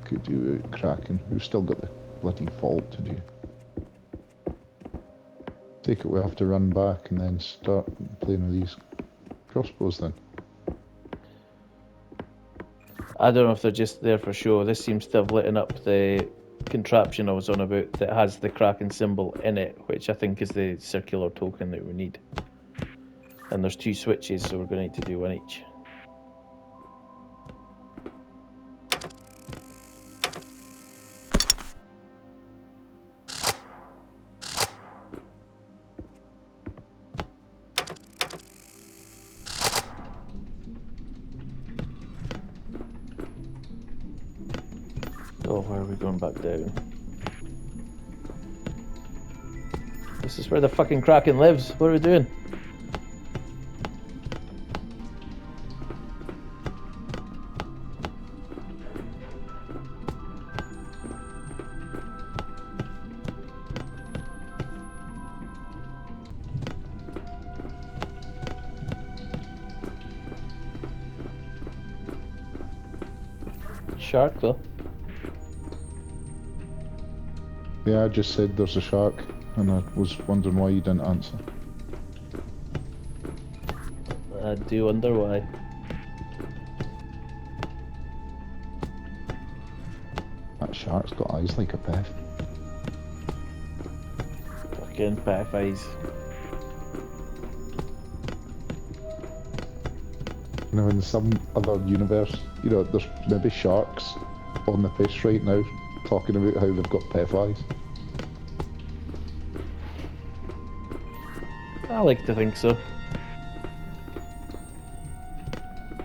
Could do Kraken. We've still got the bloody vault to do. Take it we have to run back and then start playing with these crossbows then. I don't know if they're just there for show. This seems to have lit up the contraption I was on about that has the Kraken symbol in it, which I think is the circular token that we need. And there's 2 switches, so we're going to need to do one each. Oh, where are we going back down? This is where the fucking Kraken lives. What are we doing? Shark though. Yeah, I just said there's a shark, and I was wondering why you didn't answer. I do wonder why. That shark's got eyes like a peth. Fucking pet eyes. You know, in some other universe, you know, there's maybe sharks on the fish right now talking about how they've got peth eyes. I like to think so.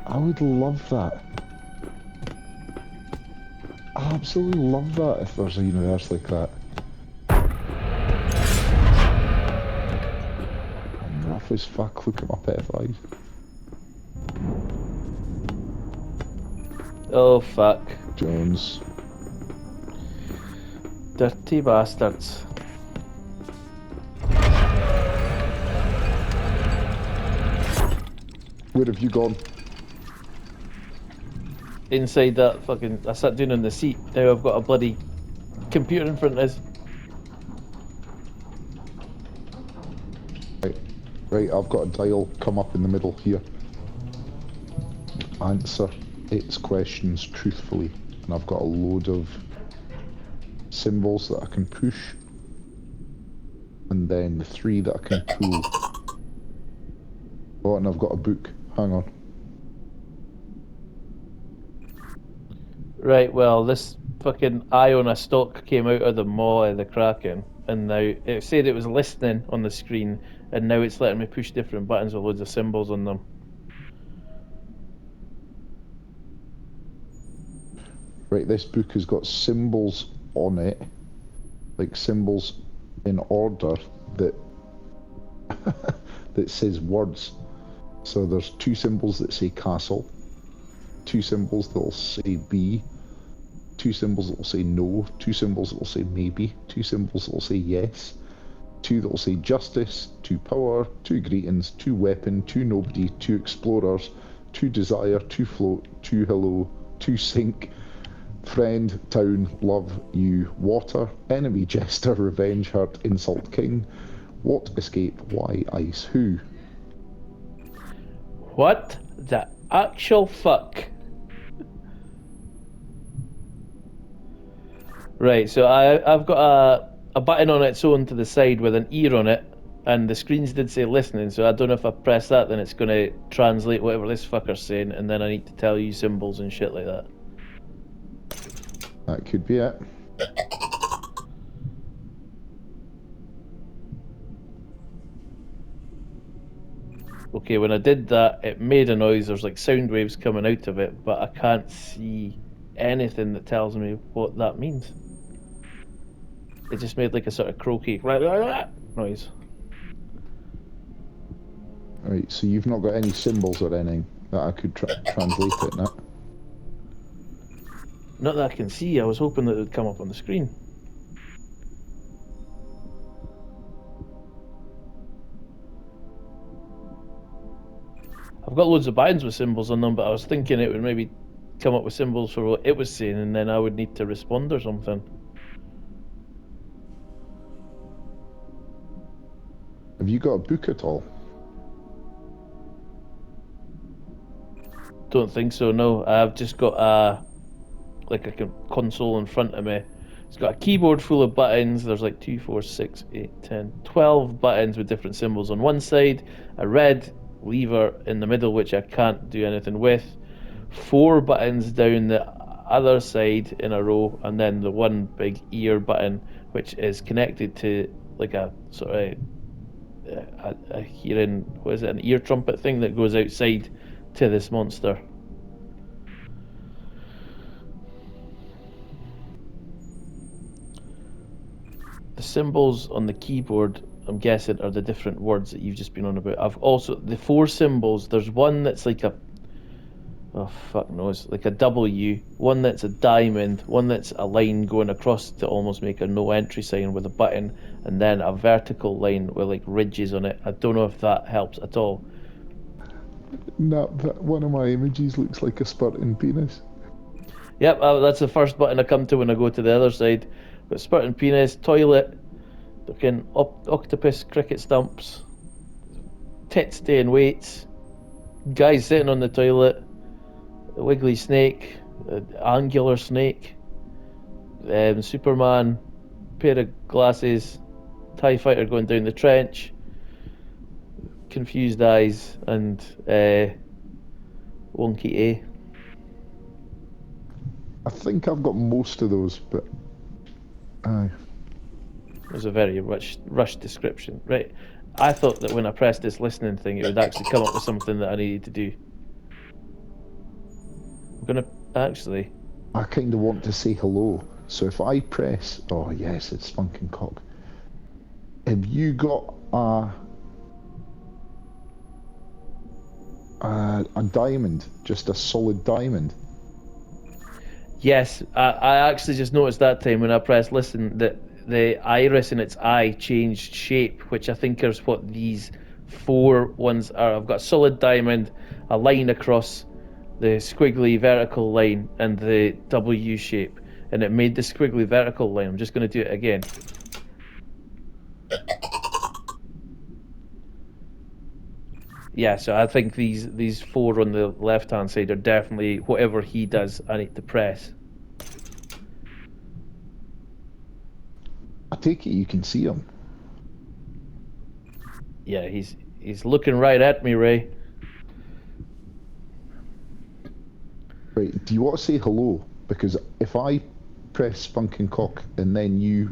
I would love that. I absolutely love that if there's a universe like that. I'm rough as fuck, look at my peth eyes. Oh fuck. Jones. Dirty bastards. Where have you gone? Inside that fucking... I sat down on the seat. Now I've got a bloody computer in front of us. Right, I've got a dial come up in the middle here. Answer its questions truthfully. And I've got a load of symbols that I can push. And then the 3 that I can pull. Oh, and I've got a book. Hang on. Right, well, this fucking eye on a stalk came out of the maw of the Kraken, and now it said it was listening on the screen, and now it's letting me push different buttons with loads of symbols on them. Right, this book has got symbols on it, like symbols in order that that says words. So there's 2 symbols that say castle, 2 symbols that will say be, 2 symbols that will say no, 2 symbols that will say maybe, 2 symbols that will say yes, 2 that will say justice, 2 power, 2 greetings, 2 weapon, 2 nobody, 2 explorers, 2 desire, 2 float, 2 hello, 2 sink, friend, town, love, you, water, enemy, jester, revenge, hurt, insult, king, what, escape, why, ice, who. What the actual fuck? Right, so I've got a button on its own to the side with an ear on it, and the screens did say listening, so I don't know if I press that then it's going to translate whatever this fucker's saying, and then I need to tell you symbols and shit like that. That could be it. Okay, when I did that, it made a noise. There's like sound waves coming out of it, but I can't see anything that tells me what that means. It just made like a sort of croaky noise. Right, so you've not got any symbols or anything that I could translate it now? Not that I can see. I was hoping that it would come up on the screen. I've got loads of buttons with symbols on them, but I was thinking it would maybe come up with symbols for what it was saying, and then I would need to respond or something. Have you got a book at all? Don't think so, no. I've just got a console in front of me. It's got a keyboard full of buttons. There's like 2, 4, 6, 8, 10, 12 buttons with different symbols on one side, a red lever in the middle which I can't do anything with, 4 buttons down the other side in a row, and then the one big ear button which is connected to like a sort of a hearing, what is it, an ear trumpet thing that goes outside to this monster. The symbols on the keyboard, I'm guessing, are the different words that you've just been on about. I've also, the 4 symbols, there's one that's like a, oh fuck knows, like a W, one that's a diamond, one that's a line going across to almost make a no entry sign with a button, and then a vertical line with like ridges on it. I don't know if that helps at all. No, one of my images looks like a spurting penis. Yep, that's the first button I come to when I go to the other side. Got spurting penis, toilet, looking octopus, cricket stumps, tits staying weights, guys sitting on the toilet, a wiggly snake, angular snake, Superman, pair of glasses, TIE fighter going down the trench, confused eyes, and wonky A. I think I've got most of those, but aye. It was a very rushed description. Right. I thought that when I pressed this listening thing, it would actually come up with something that I needed to do. I'm gonna actually. I kind of want to say hello. So if I press, oh yes, it's Spunking Cock. Have you got a diamond, just a solid diamond? Yes, I actually just noticed that time when I pressed listen that the iris in its eye changed shape, which I think is what these 4 ones are. I've got a solid diamond, a line across the squiggly vertical line, and the W shape, and it made the squiggly vertical line. I'm just going to do it again. Yeah, so I think these 4 on the left hand side are definitely whatever he does. I need to press. I take it you can see him. Yeah, he's looking right at me, Ray. Right, do you want to say hello? Because if I press Spunking Cock and then you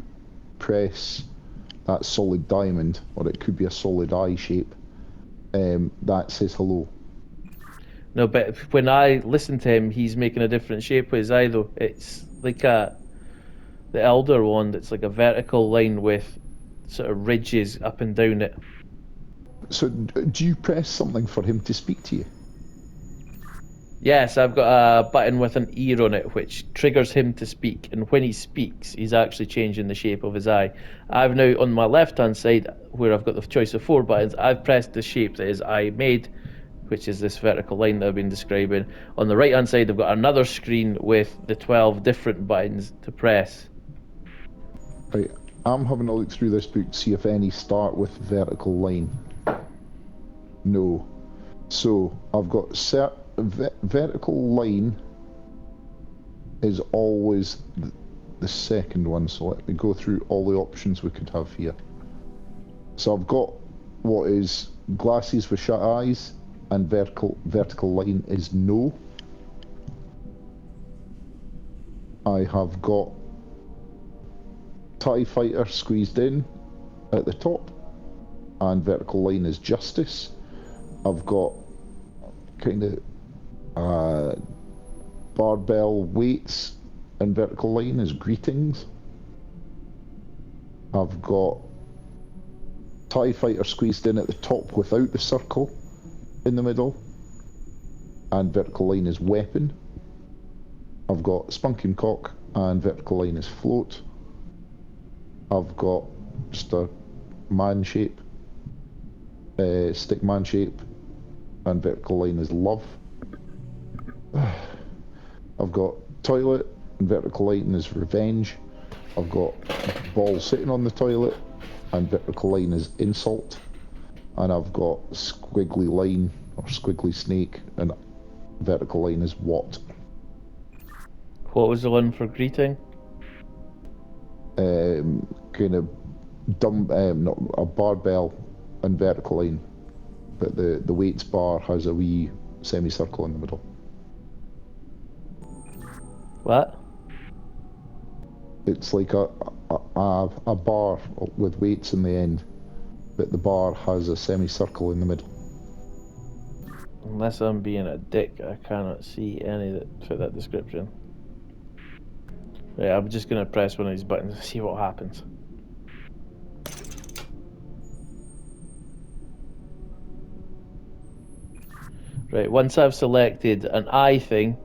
press that solid diamond, or it could be a solid eye shape, that says hello. No, but when I listen to him, he's making a different shape with his eye, though. It's like the Elder one that's like a vertical line with sort of ridges up and down it. So do you press something for him to speak to you? Yes, I've got a button with an ear on it, which triggers him to speak. And when he speaks, he's actually changing the shape of his eye. I've now, on my left-hand side, where I've got the choice of 4 buttons, I've pressed the shape that his eye made, which is this vertical line that I've been describing. On the right-hand side, I've got another screen with the 12 different buttons to press. Right, I'm having a look through this book to see if any start with vertical line. No. So, I've got vertical line is always the second one, so let me go through all the options we could have here. So I've got what is glasses with shut eyes, and vertical line is no. I have got TIE fighter squeezed in at the top, and vertical line is justice. I've got kind of barbell weights, and vertical line is greetings. I've got TIE fighter squeezed in at the top without the circle in the middle, and vertical line is weapon. I've got Spunking Cock, and vertical line is float. I've got just a man shape, stick man shape, and vertical line is love. I've got toilet, and vertical line is revenge. I've got ball sitting on the toilet, and vertical line is insult. And I've got squiggly line, or squiggly snake, and vertical line is what? What was the one for greeting? Kind of dumb, not a barbell and vertical line, but the weights bar has a wee semicircle in the middle. What? It's like a bar with weights in the end, but the bar has a semicircle in the middle. Unless I'm being a dick, I cannot see any that fit that description. Right, I'm just going to press one of these buttons and see what happens. Right, once I've selected an eye thing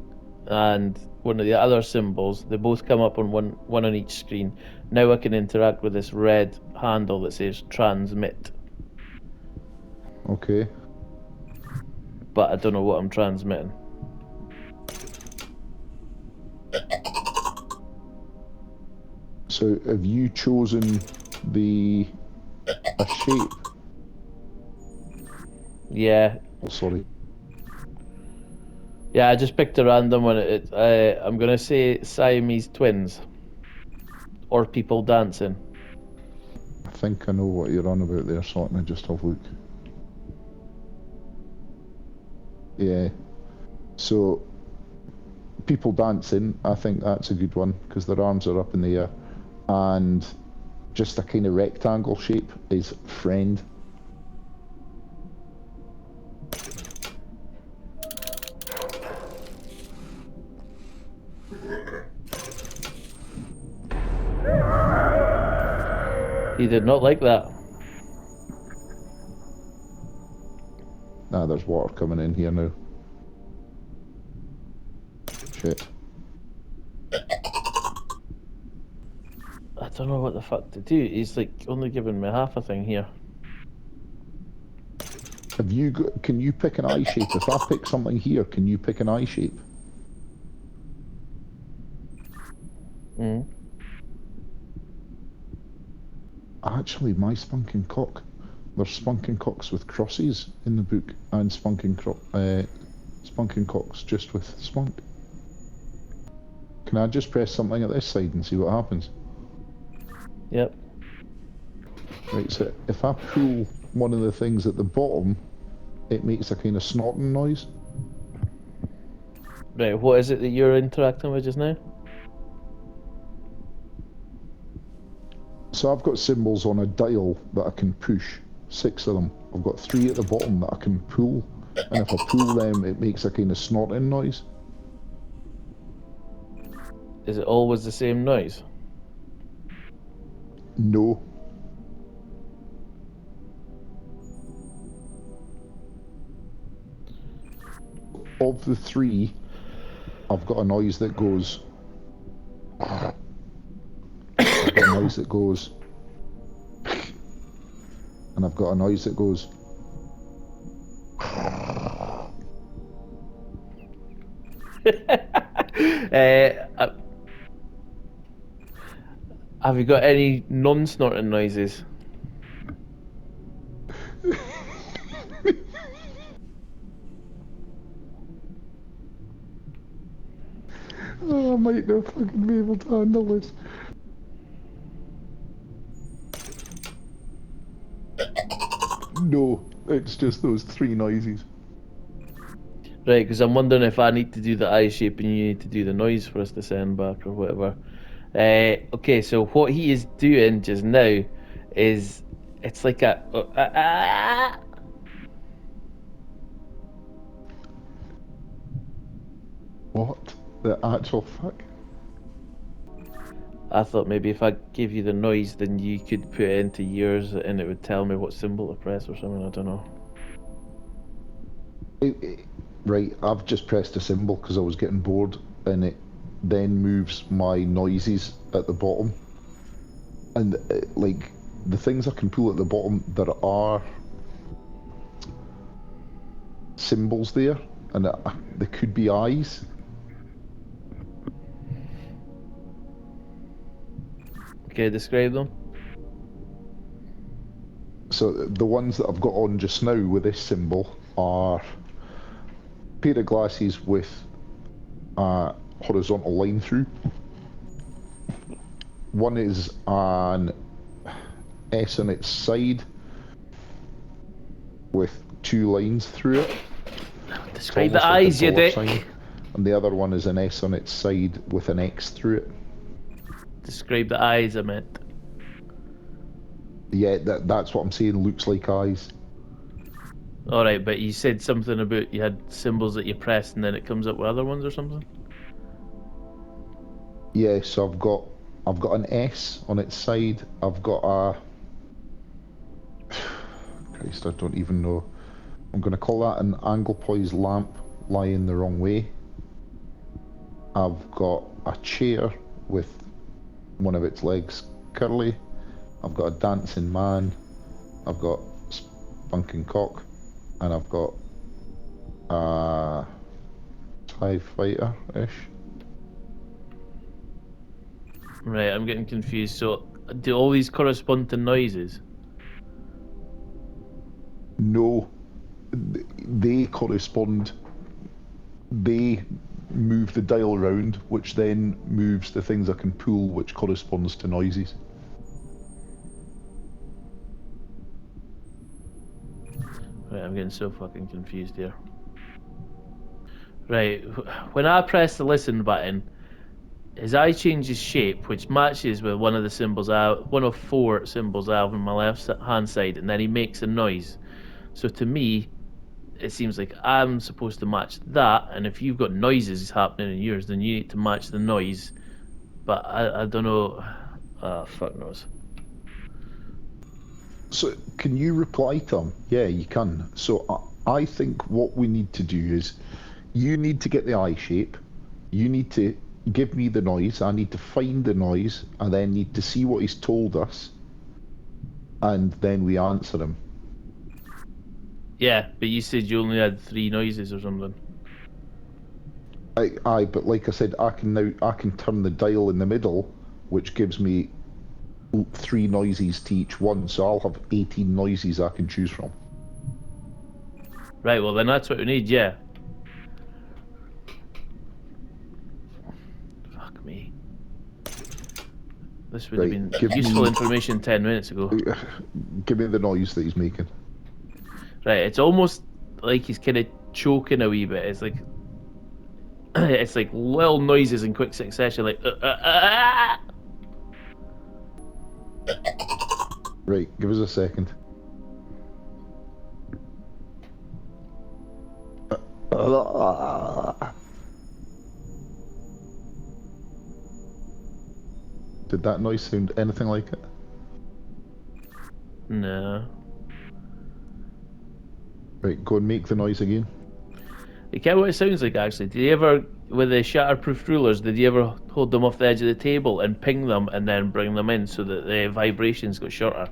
and one of the other symbols, they both come up on one on each screen. Now I can interact with this red handle that says transmit. Okay. But I don't know what I'm transmitting. So have you chosen a shape? Yeah. Oh, sorry. Yeah, I just picked a random one. I'm going to say Siamese twins. Or people dancing. I think I know what you're on about there, so let me just have a look. Yeah. So, people dancing, I think that's a good one, because their arms are up in the air. And just a kind of rectangle shape is friend. He did not like that. Ah, there's water coming in here now. Shit. I don't know what the fuck to do. He's like only giving me half a thing here. Have you got, can you pick an eye shape? If I pick something here, can you pick an eye shape? Mm. Actually, my spunking cock. There's spunking cocks with crosses in the book, and spunking cocks just with spunk. Can I just press something at this side and see what happens? Yep. Right, so if I pull one of the things at the bottom, it makes a kind of snorting noise. Right, what is it that you're interacting with just now? So I've got symbols on a dial that I can push, 6 of them. I've got 3 at the bottom that I can pull, and if I pull them, it makes a kind of snorting noise. Is it always the same noise? No. Of the 3, I've got a noise that goes. I've got a noise that goes. And I've got a noise that goes. Have you got any non-snorting noises? Oh, I might not fucking be able to handle this. No, it's just those 3 noises. Right, because I'm wondering if I need to do the eye shape and you need to do the noise for us to send back or whatever. Okay, so what he is doing just now is it's like a. What the actual fuck? I thought maybe if I gave you the noise, then you could put it into yours and it would tell me what symbol to press or something. I don't know. Right, I've just pressed a symbol because I was getting bored, and it then moves my noises at the bottom. And like the things I can pull at the bottom, there are symbols there, and they could be eyes. Okay, describe them. So the ones that I've got on just now with this symbol are a pair of glasses with a horizontal line through. One is an S on its side with 2 lines through it. Describe the eyes, you dick. Sign. And the other one is an S on its side with an X through it. Describe the eyes, I meant. Yeah, that's what I'm saying, looks like eyes. Alright, but you said something about you had symbols that you pressed and then it comes up with other ones or something? Yeah, so I've got an S on its side. I've got a... Christ, I don't even know. I'm going to call that an angle poised lamp lying the wrong way. I've got a chair with one of its legs curly. I've got a dancing man. I've got spunking cock. And I've got a TIE fighter-ish. Right, I'm getting confused. So, do all these correspond to noises? No, they correspond. They move the dial around, which then moves the things I can pull, which corresponds to noises. Right, I'm getting so fucking confused here. Right, when I press the listen button, his eye changes shape, which matches with one of the symbols one of 4 symbols I have on my left hand side, and then he makes a noise. So to me, it seems like I'm supposed to match that, and if you've got noises happening in yours, then you need to match the noise. But I don't know. Fuck knows. So, can you reply to him? Yeah, you can. So, I think what we need to do is, you need to get the eye shape, you need to give me the noise, I need to find the noise, I then need to see what he's told us, and then we answer him. Yeah, but you said you only had 3 noises or something. Aye, but like I said, I can turn the dial in the middle, which gives me 3 noises to each one, so I'll have 18 noises I can choose from. Right, well then that's what we need, yeah. Fuck me. This would have been useful information 10 minutes ago. Give me the noise that he's making. Right, it's almost like he's kind of choking a wee bit. It's like it's like little noises in quick succession, like Right, give us a second. Did that noise sound anything like it? No. Right, go and make the noise again. You get what it sounds like, actually. Did you ever, with the shatterproof rulers, did you ever hold them off the edge of the table and ping them and then bring them in so that the vibrations got shorter?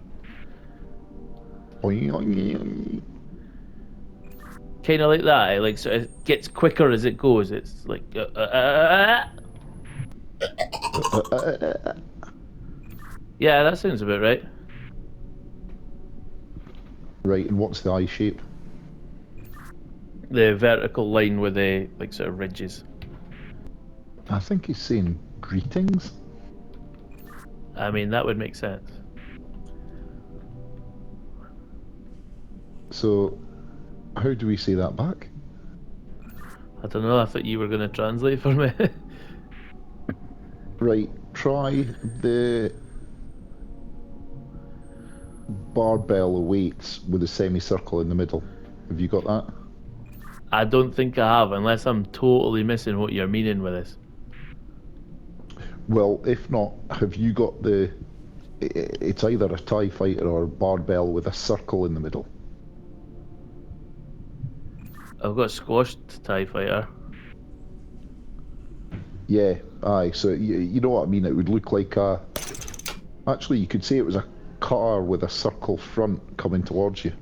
Kind of like that. It, like, so it gets quicker as it goes. It's like yeah, that sounds about right. Right, and what's the eye shape? The vertical line with the like sort of ridges. I think he's saying greetings. I mean, that would make sense. So, how do we say that back? I don't know, I thought you were going to translate for me. Right, try the barbell of weights with a semicircle in the middle. Have you got that? I don't think I have, unless I'm totally missing what you're meaning with this. Well, if not, have you got the... It's either a TIE fighter or a barbell with a circle in the middle. I've got squashed TIE fighter. Yeah, aye, so you know what I mean? It would look like a... Actually, you could say it was a car with a circle front coming towards you.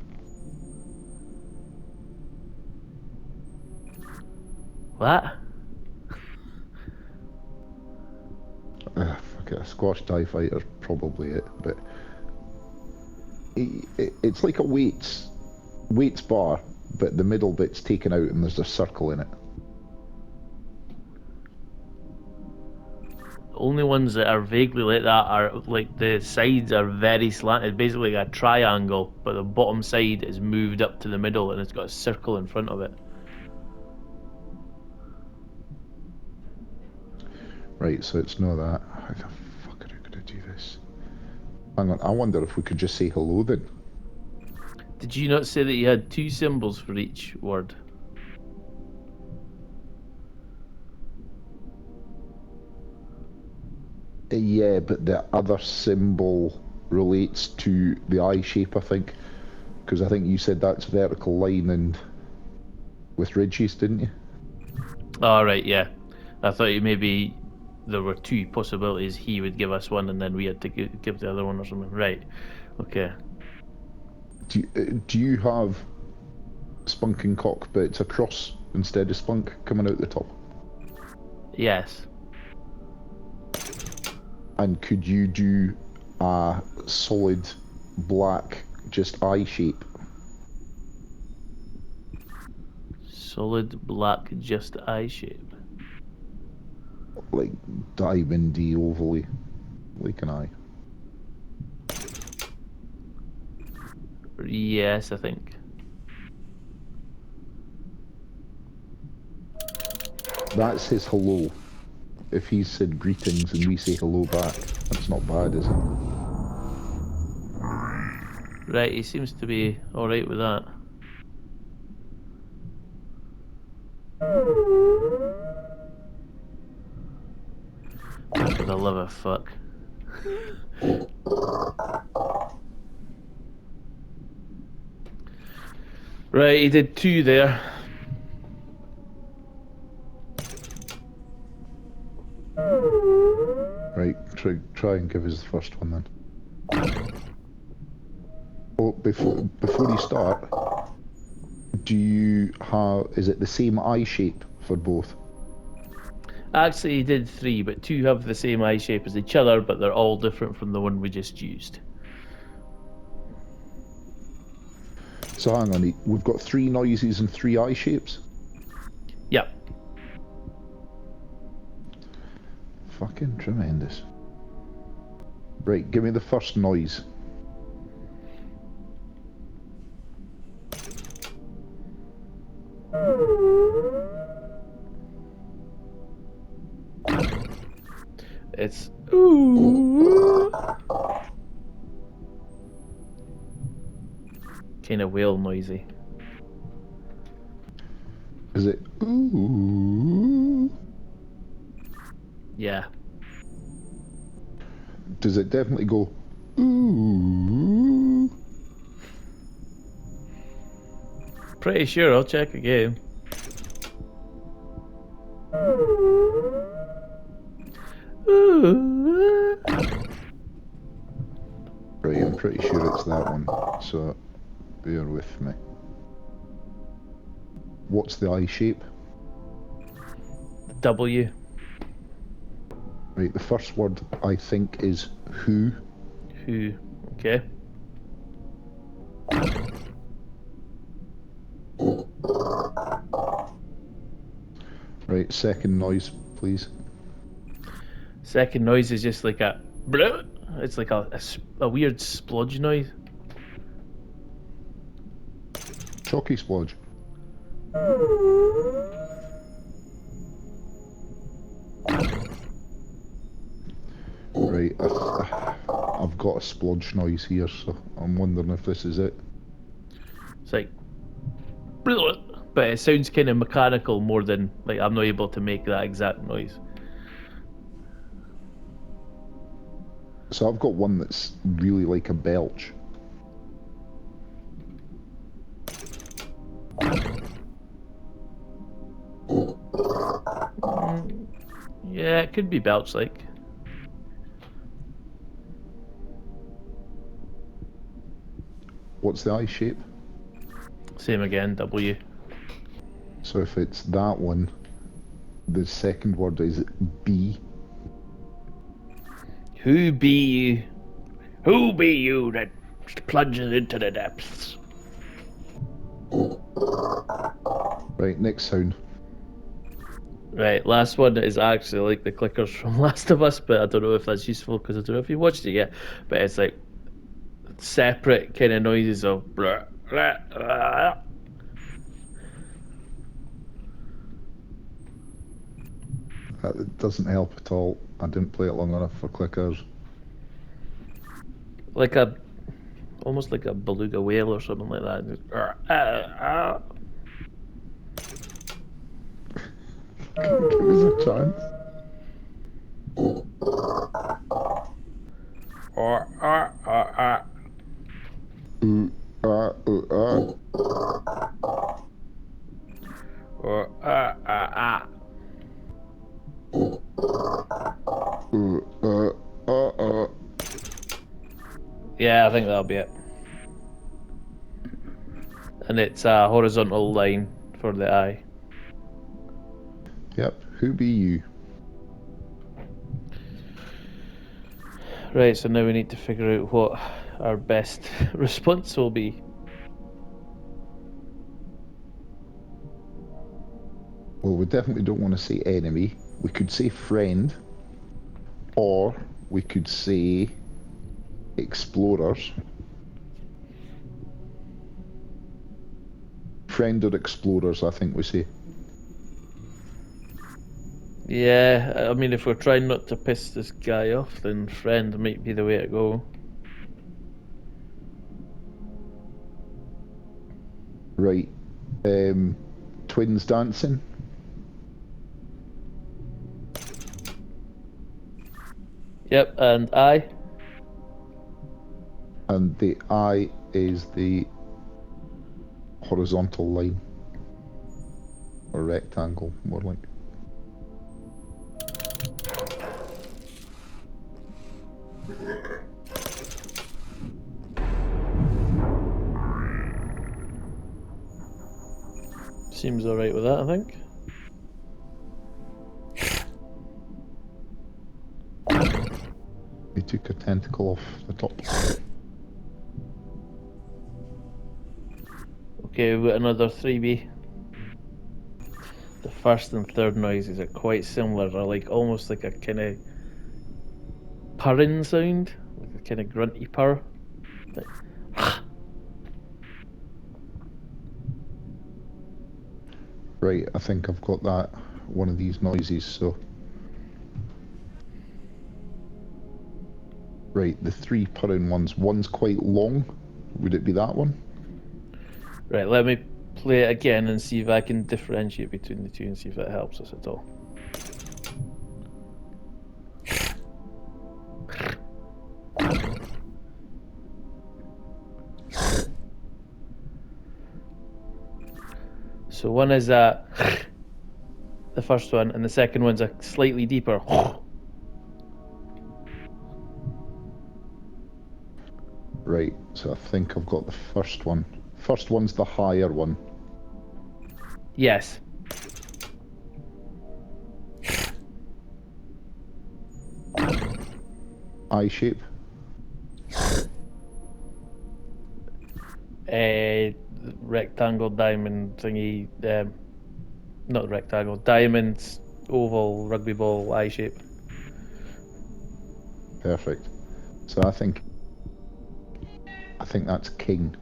What? Fuck it, a squash TIE fighter's probably it, but it's like a weights bar, but the middle bit's taken out and there's a circle in it. Only ones that are vaguely like that are like the sides are very slanted, basically like a triangle, but the bottom side is moved up to the middle and it's got a circle in front of it. Right, so it's not that. How the fuck are we gonna do this? Hang on, I wonder if we could just say hello then. Did you not say that you had 2 symbols for each word? Yeah, but the other symbol relates to the eye shape, I think. Because I think you said that's vertical line and with ridges, didn't you? Oh, right, yeah. I thought you maybe there were 2 possibilities. He would give us one and then we had to give the other one or something. Right, okay. Do you have spunk and cock, but it's a cross instead of spunk coming out the top? Yes. And could you do a solid black, just eye shape? Solid black, just eye shape. Like diamondy, ovally, like an eye. Yes, I think. That's his hello. If he said greetings and we say hello back, that's not bad, is it? Right, he seems to be alright with that. For the love of fuck. Right, he did 2 there. Right, try and give us the first one then. Oh, before you start, do you have, is it the same eye shape for both? Actually, he did 3, but 2 have the same eye shape as each other, but they're all different from the one we just used. So hang on, we've got 3 noises and 3 eye shapes? Yep. Fucking tremendous. Right, give me the first noise. It's ooh. Kind of whale noisy. Is it ooh? Yeah. Does it definitely go ooh? Pretty sure, I'll check again. Ooh. Right, I'm pretty sure it's that one, so bear with me. What's the eye shape? W. Right, the first word I think is who. Who. Okay. Right, second noise, please. Second noise is just like a bleh. It's like a weird splodge noise. Chalky splodge. Right, I've got a splodge noise here, so I'm wondering if this is it. It's like bleh, but it sounds kind of mechanical more than like I'm not able to make that exact noise. So I've got one that's really like a belch. Yeah, it could be belch like. What's the eye shape? Same again, W. So if it's that one, The second word is be. Who be you? Who be you that plunges into the depths? Right, next sound. Right, last one is actually like the clickers from Last of Us, but I don't know if that's useful because I don't know if you watched it yet. But it's like separate kind of noises of blah, blah, blah. It doesn't help at all. I didn't play it long enough for clickers. Like a almost like a beluga whale or something like that. Just, Give us a chance. Ooh, ah, ooh, ah. Ooh, Yeah, I think that'll be it. And it's a horizontal line for the eye. Yep, who be you? Right, so now we need to figure out what our best response will be. Well, we definitely don't want to say enemy. We could say friend, or we could say explorers. Friend or explorers, I think we say. Yeah, I mean, if we're trying not to piss this guy off, then friend might be the way to go. Right. Twins dancing. Yep, and eye. And the eye is the horizontal line. Or rectangle, more like. Seems alright with that, I think. We took a tentacle off the top. Okay, we've got another 3B. The first and third noises are quite similar. They're like almost like a kind of purring sound, like a kind of grunty purr. Like, Right, I think I've got that, one of these noises, so. Right, the three purring ones. One's quite long. Would it be that one? right, let me play it again and see if I can differentiate between the two and see if it helps us at all. So one is the first one, and the second one's a slightly deeper. Right, so I think I've got the first one. First one's the higher one. Yes. Eye shape. Rectangle, diamond thingy. Not rectangle, diamond, oval, rugby ball, eye shape. Perfect. So I think that's king.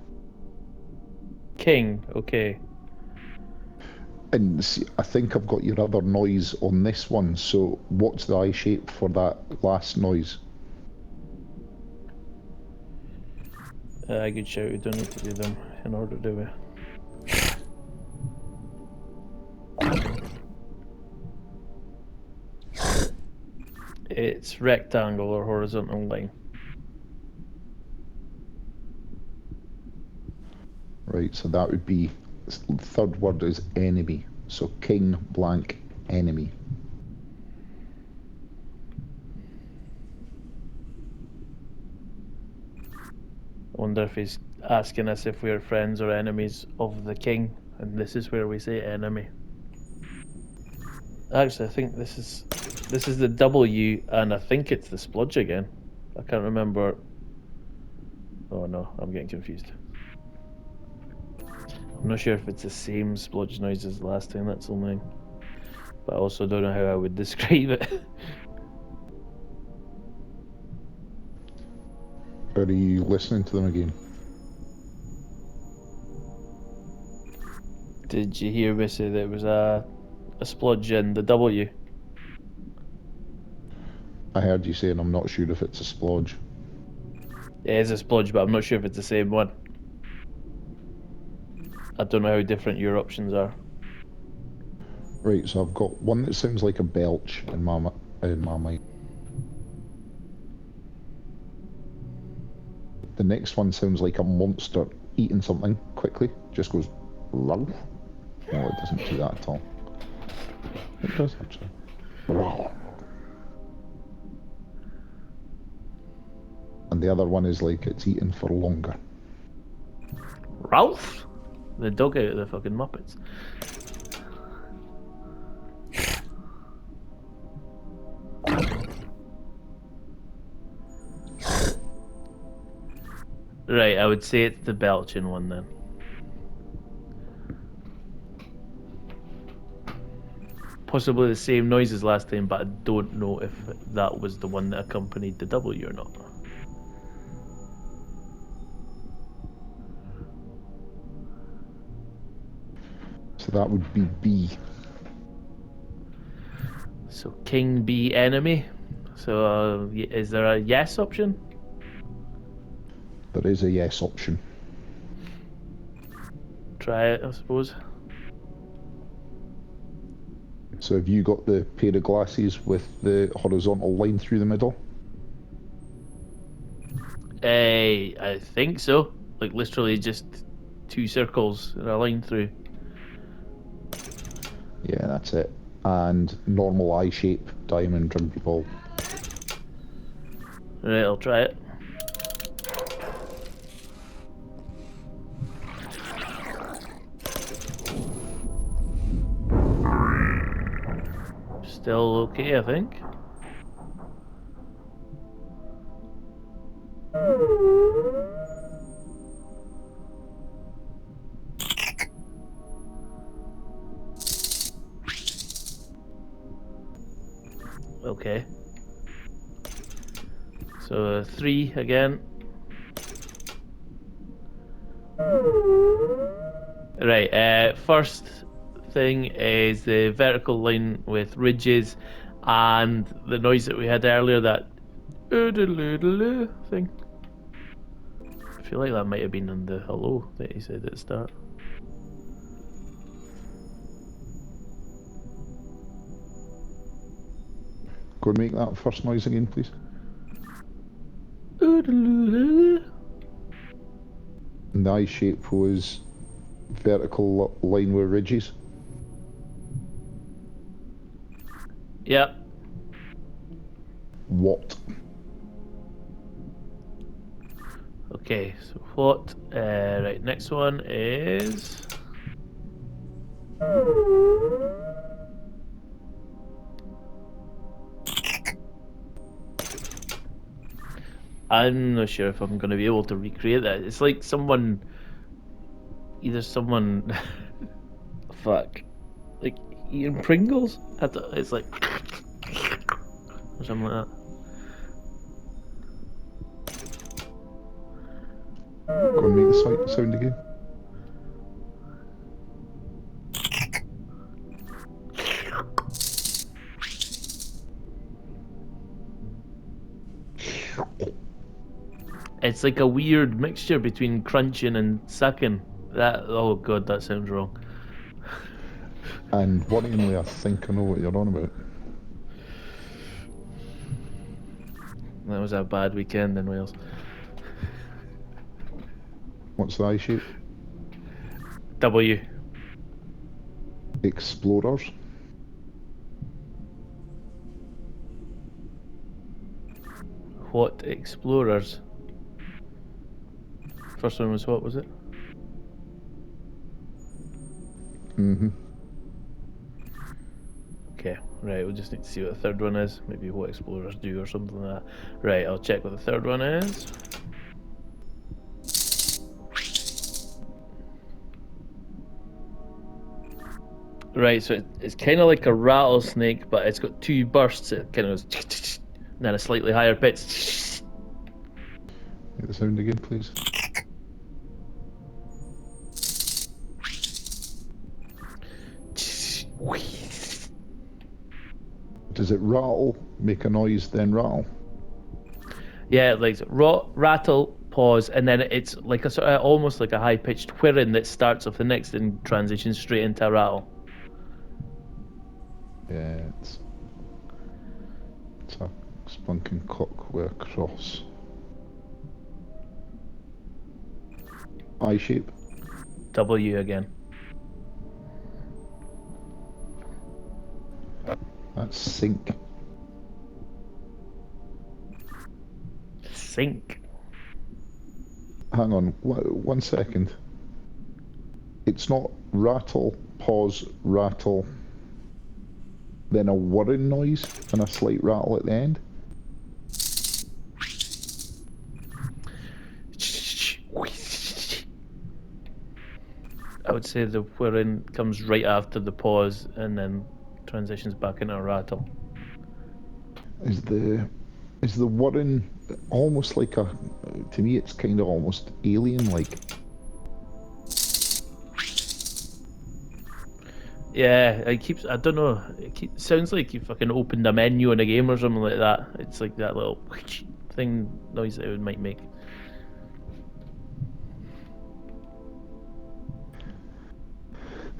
King, okay. And see, I think I've got your other noise on this one. So what's the eye shape for that last noise? Good shout. We don't need to do them in order, do we? It's rectangle or horizontal line. Right, so that would be, third word is enemy. So king blank enemy. I wonder if he's asking us if we're friends or enemies of the king, and this is where we say enemy. Actually, I think this is the W, and I think it's the spludge again. I can't remember. Oh no, I'm getting confused. I'm not sure if it's the same spludge noise as last time. That's only. But I also don't know how I would describe it. Are you listening to them again? Did you hear me say that it was a spludge in the W? I heard you saying I'm not sure if it's a splodge. It is a spludge, but I'm not sure if it's the same one. I don't know how different your options are. Right, so I've got one that sounds like a belch in my mind. The next one sounds like a monster eating something quickly. Just goes, "Love." No, it doesn't do that at all. It does actually. And the other one is like it's eating for longer. Ralph? The dog out of the fucking Muppets. Right, I would say it's the belching one then. Possibly the same noise as last time, but I don't know if that was the one that accompanied the W or not. So that would be B. So king bee enemy. So is there a yes option? There is a yes option. Try it, I suppose. So have you got the pair of glasses with the horizontal line through the middle? I think so. Like literally just two circles and a line through. Yeah, that's it. And normal eye shape, diamond, rugby ball. Right, I'll try it. Still okay, I think. Okay. So 3 again. Right, first thing is the vertical line with ridges and the noise that we had earlier, that thing. I feel like that might have been in the hello that he said at the start. Go and make that first noise again, please. Yep. And the eye shape was vertical line with ridges. What? Okay, so what? Right, next one is. I'm not sure if I'm going to be able to recreate that. It's like someone. Either someone. Fuck. Like eating Pringles? It's like. Or something like that. Go and make the sound again. It's like a weird mixture between crunching and sucking. That, oh god, that sounds wrong. And worryingly, I think I know what you're on about. That was a bad weekend in Wales. What's the eye shape? W. Explorers. What explorers? First one was what was it? Mm-hmm. Okay, right, we'll just need to see what the third one is. Maybe what explorers do or something like that. Right, I'll check what the third one is. Right, so it's kind of like a rattlesnake, but it's got two bursts. It kind of goes, and then a slightly higher pitch. Get the sound again, please. Does it rattle, make a noise, then rattle? Yeah, like rattle, pause, and then it's like a sort of almost like a high pitched whirring that starts off the next and transitions straight into a rattle. Yeah, it's a spunking cock with a cross. I shape. W again. That's sink. Sink. Hang on, 1 second. It's not rattle, pause, rattle, then a whirring noise and a slight rattle at the end? I would say the whirring comes right after the pause and then transitions back into a rattle. Is the whirring almost like a... To me, it's kind of almost alien-like. Yeah, I don't know, sounds like you fucking opened a menu in a game or something like that. It's like that little thing noise that it might make.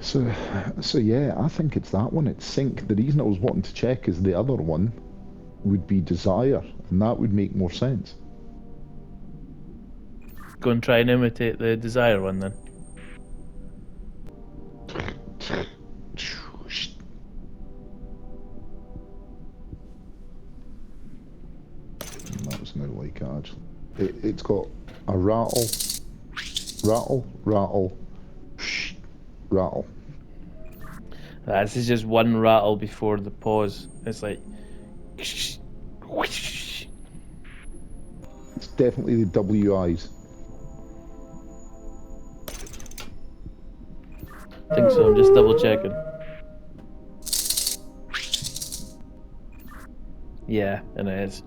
So yeah, I think it's that one. It's sink. The reason I was wanting to check is the other one would be desire, and that would make more sense. Go and try and imitate the desire one then. That was no like actually. It's got a rattle, rattle, rattle, rattle. This is just one rattle before the pause. It's like It's definitely the WIs. I think so, I'm just double checking. Yeah, and it is.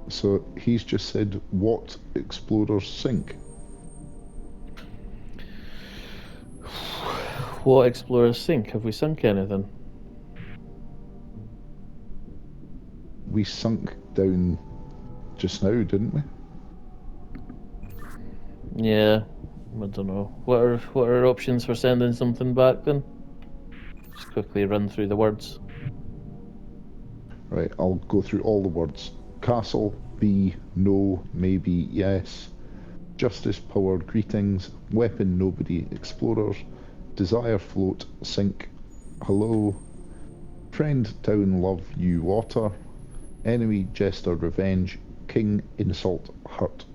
So he's just said, what explorers sink? What explorers sink? Have we sunk anything? We sunk down just now, didn't we? Yeah, I don't know. What are options for sending something back then? Just quickly run through the words. Right, I'll go through all the words. Castle, B, no, maybe, yes. Justice, power, greetings. Weapon, nobody, explorers. Desire, float, sink. Hello. Friend, town, love, you, water. Enemy, jester, revenge. King, insult, hurt.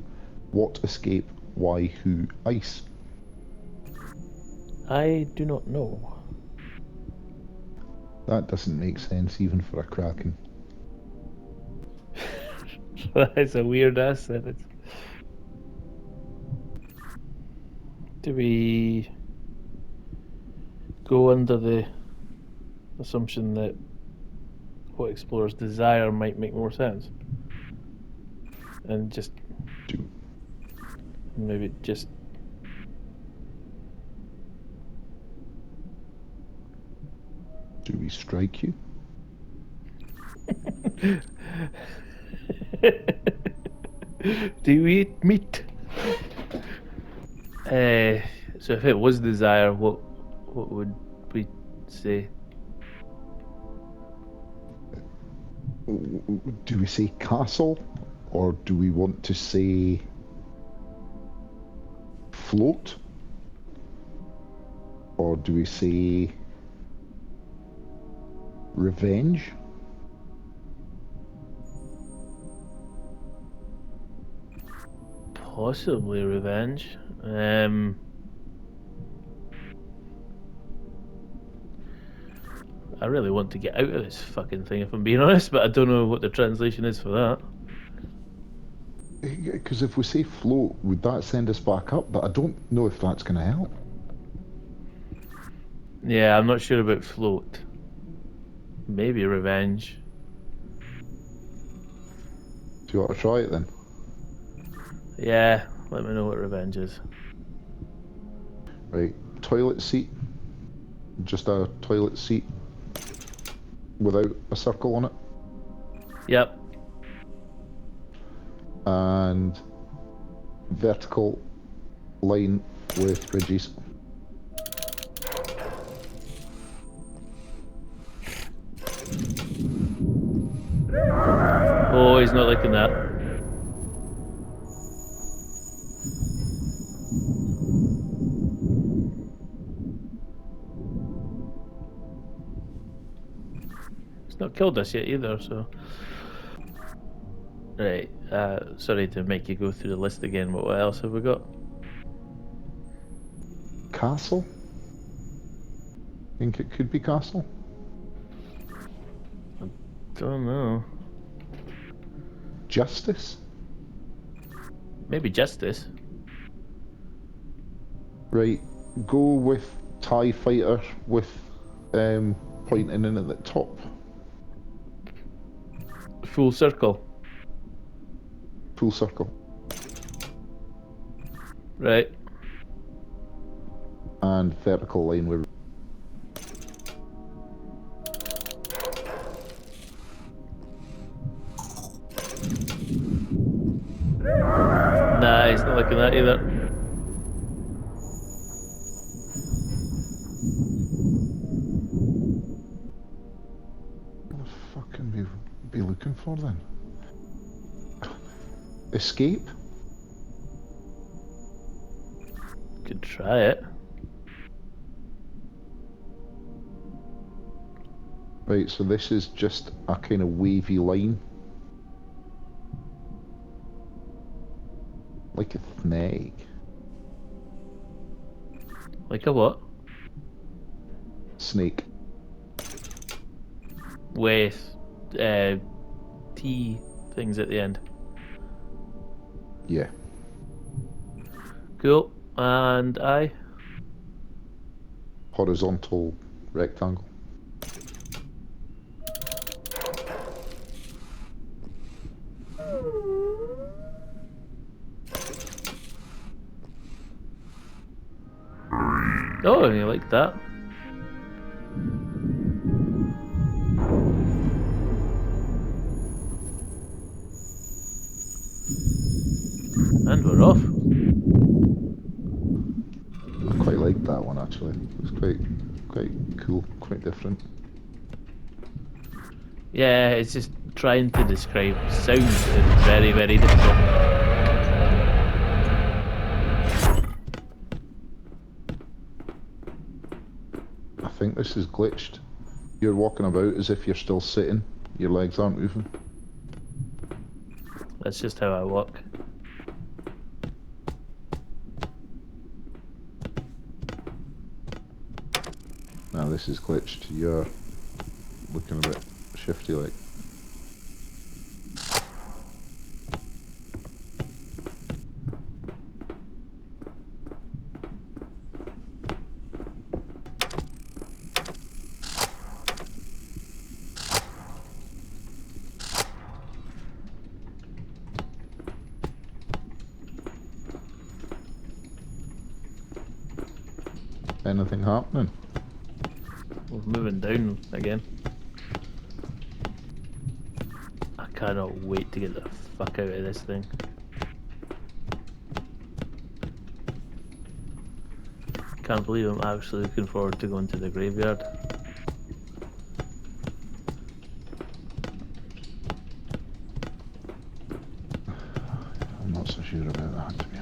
What, escape, why, who, ice. I do not know. That doesn't make sense even for a Kraken. That's a weird ass sentence. Do we go under the assumption that what explorers desire might make more sense? And just Do, maybe just do we strike you? do we eat meat? So if it was desire, what would we say? Do we say castle? Or do we want to say float? Or do we say revenge? Possibly revenge. I really want to get out of this fucking thing, if I'm being honest, but I don't know what the translation is for that. Because if we say float, would that send us back up? But I don't know if that's going to help. Yeah, I'm not sure about float. Maybe revenge. Do you want to try it then? Yeah, let me know what revenge is. Right, toilet seat. Just a toilet seat without a circle on it. Yep. And vertical line with ridges. Oh, he's not liking that. He's not killed us yet either, so... Right, sorry to make you go through the list again, but what else have we got? Castle? Think it could be castle? Don't know. Justice? Maybe justice. Right, go with TIE fighter with pointing in at the top. Full circle. Full circle. Right. And vertical line with... Nah, he's not liking that either. What the fuck can we be looking for then? Escape? Could try it. Right, so this is just a kind of wavy line. Like a snake. Like a what? Snake. With T things at the end. Yeah. Cool. And I. Horizontal rectangle. Oh, you like that? And we're off. I quite like that one actually. It's quite cool, quite different. Yeah, it's just trying to describe sound is very, very difficult. I think this is glitched. You're walking about as if you're still sitting. Your legs aren't moving. That's just how I walk. Now this is glitched. You're looking a bit shifty like. Anything happening? We're moving down again. I cannot wait to get the fuck out of this thing. Can't believe I'm actually looking forward to going to the graveyard. I'm not so sure about that, to be